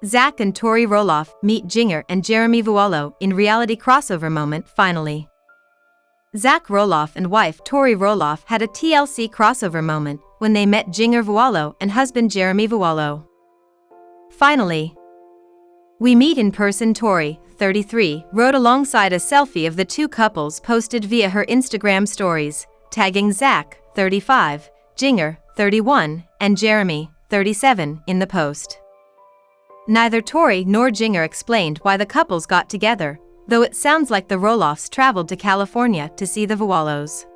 Zach and Tori Roloff meet Jinger and Jeremy Vuolo in reality crossover moment finally. Zach Roloff and wife Tori Roloff had a TLC crossover moment when they met Jinger Vuolo and husband Jeremy Vuolo. Finally, we meet in person. Tori, 33, wrote alongside a selfie of the two couples posted via her Instagram stories, tagging Zach, 35, Jinger, 31, and Jeremy, 37, in the post. Neither Tori nor Jinger explained why the couples got together, though it sounds like the Roloffs traveled to California to see the Vuolos.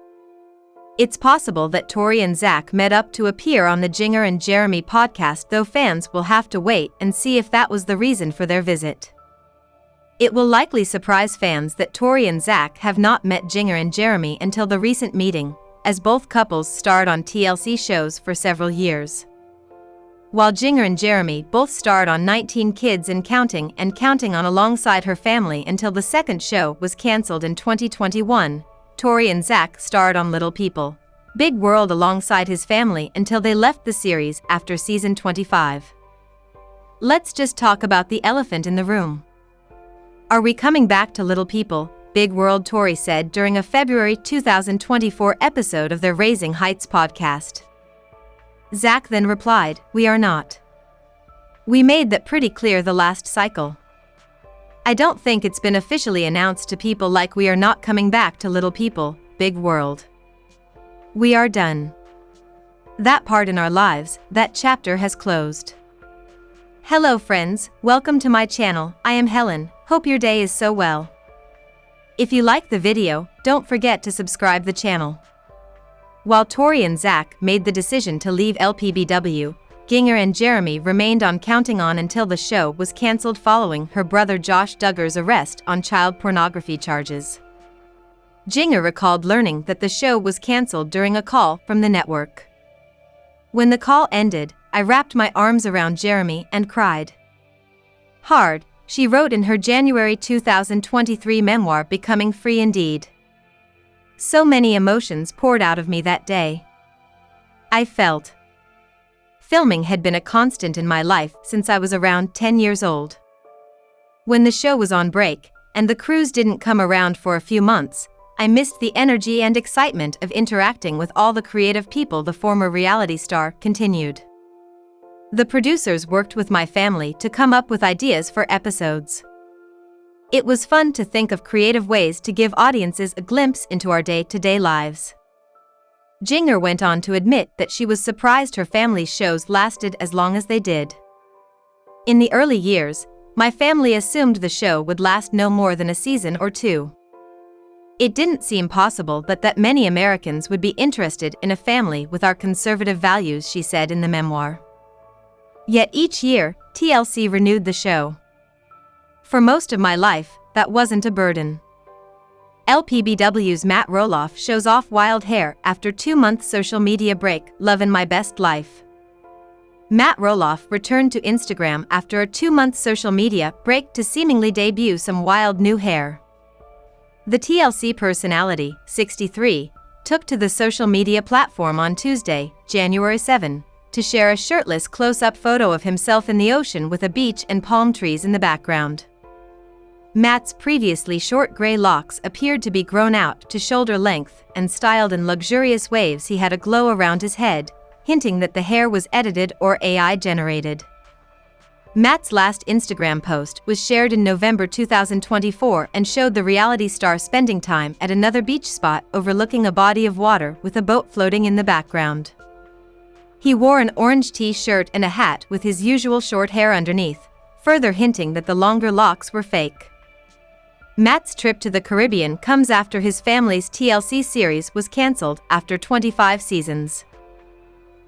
It's possible that Tori and Zach met up to appear on the Jinger and Jeremy podcast, though fans will have to wait and see if that was the reason for their visit. It will likely surprise fans that Tori and Zach have not met Jinger and Jeremy until the recent meeting, as both couples starred on TLC shows for several years. While Jinger and Jeremy both starred on 19 Kids and Counting on alongside her family until the second show was cancelled in 2021, Tori and Zach starred on Little People, Big World alongside his family until they left the series after season 25. Let's just talk about the elephant in the room. Are we coming back to Little People, Big World? Tori said during a February 2024 episode of their Raising Heights podcast. Zach then replied, "We are not. We made that pretty clear the last cycle. I don't think it's been officially announced to people like we are not coming back to Little People, Big World. We are done. That part in our lives, that chapter has closed." Hello friends, welcome to my channel. I am Helen, hope your day is so well. If you like the video, don't forget to subscribe the channel. While Tori and Zach made the decision to leave lpbw, Jinger and Jeremy remained on Counting On until the show was cancelled following her brother Josh Duggar's arrest on child pornography charges. Jinger recalled learning that the show was cancelled during a call from the network. "When the call ended, I wrapped my arms around Jeremy and cried hard," she wrote in her January 2023 memoir Becoming Free Indeed. "So many emotions poured out of me that day. I felt filming had been a constant in my life since I was around 10 years old. When the show was on break, and the crews didn't come around for a few months, I missed the energy and excitement of interacting with all the creative people." The former reality star continued. "The producers worked with my family to come up with ideas for episodes. It was fun to think of creative ways to give audiences a glimpse into our day-to-day lives." Jinger went on to admit that she was surprised her family's shows lasted as long as they did. "In the early years, my family assumed the show would last no more than a season or two. It didn't seem possible that many Americans would be interested in a family with our conservative values," she said in the memoir. Yet each year, TLC renewed the show. "For most of my life, that wasn't a burden." lpbw's Matt Roloff shows off wild hair after 2-month social media break. "Lovin' my best life." Matt Roloff returned to Instagram after a 2-month social media break to seemingly debut some wild new hair. The TLC personality, 63, took to the social media platform on Tuesday, January 7, to share a shirtless close-up photo of himself in the ocean with a beach and palm trees in the background. Matt's previously short gray locks appeared to be grown out to shoulder length and styled in luxurious waves. He had a glow around his head, hinting that the hair was edited or AI generated. Matt's last Instagram post was shared in November 2024 and showed the reality star spending time at another beach spot overlooking a body of water with a boat floating in the background. He wore an orange t-shirt and a hat with his usual short hair underneath, further hinting that the longer locks were fake. Matt's trip to the Caribbean comes after his family's TLC series was cancelled after 25 seasons.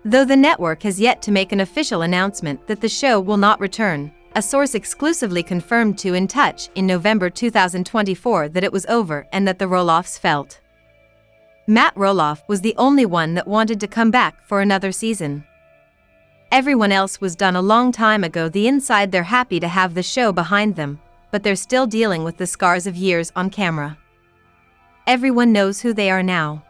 Though the network has yet to make an official announcement that the show will not return, a source exclusively confirmed to In Touch in November 2024 that it was over and that the Roloffs felt Matt Roloff was the only one that wanted to come back for another season. Everyone else was done a long time ago. The inside they're happy to have the show behind them, but they're still dealing with the scars of years on camera. Everyone knows who they are now.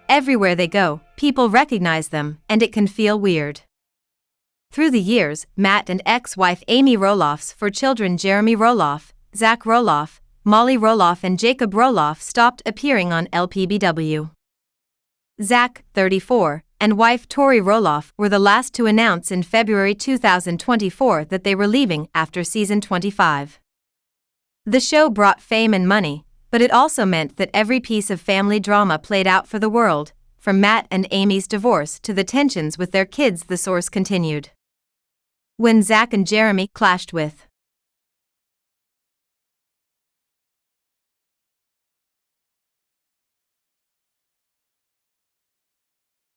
Everywhere they go, people recognize them, and it can feel weird. Through the years, Matt and ex-wife Amy Roloff's 4 children Jeremy Roloff, Zach Roloff, Molly Roloff and Jacob Roloff stopped appearing on lpbw. Zach, 34, and wife Tori Roloff were the last to announce in February 2024 that they were leaving after season 25. The show brought fame and money, but it also meant that every piece of family drama played out for the world, from Matt and Amy's divorce to the tensions with their kids, the source continued. When Zach and Jeremy clashed with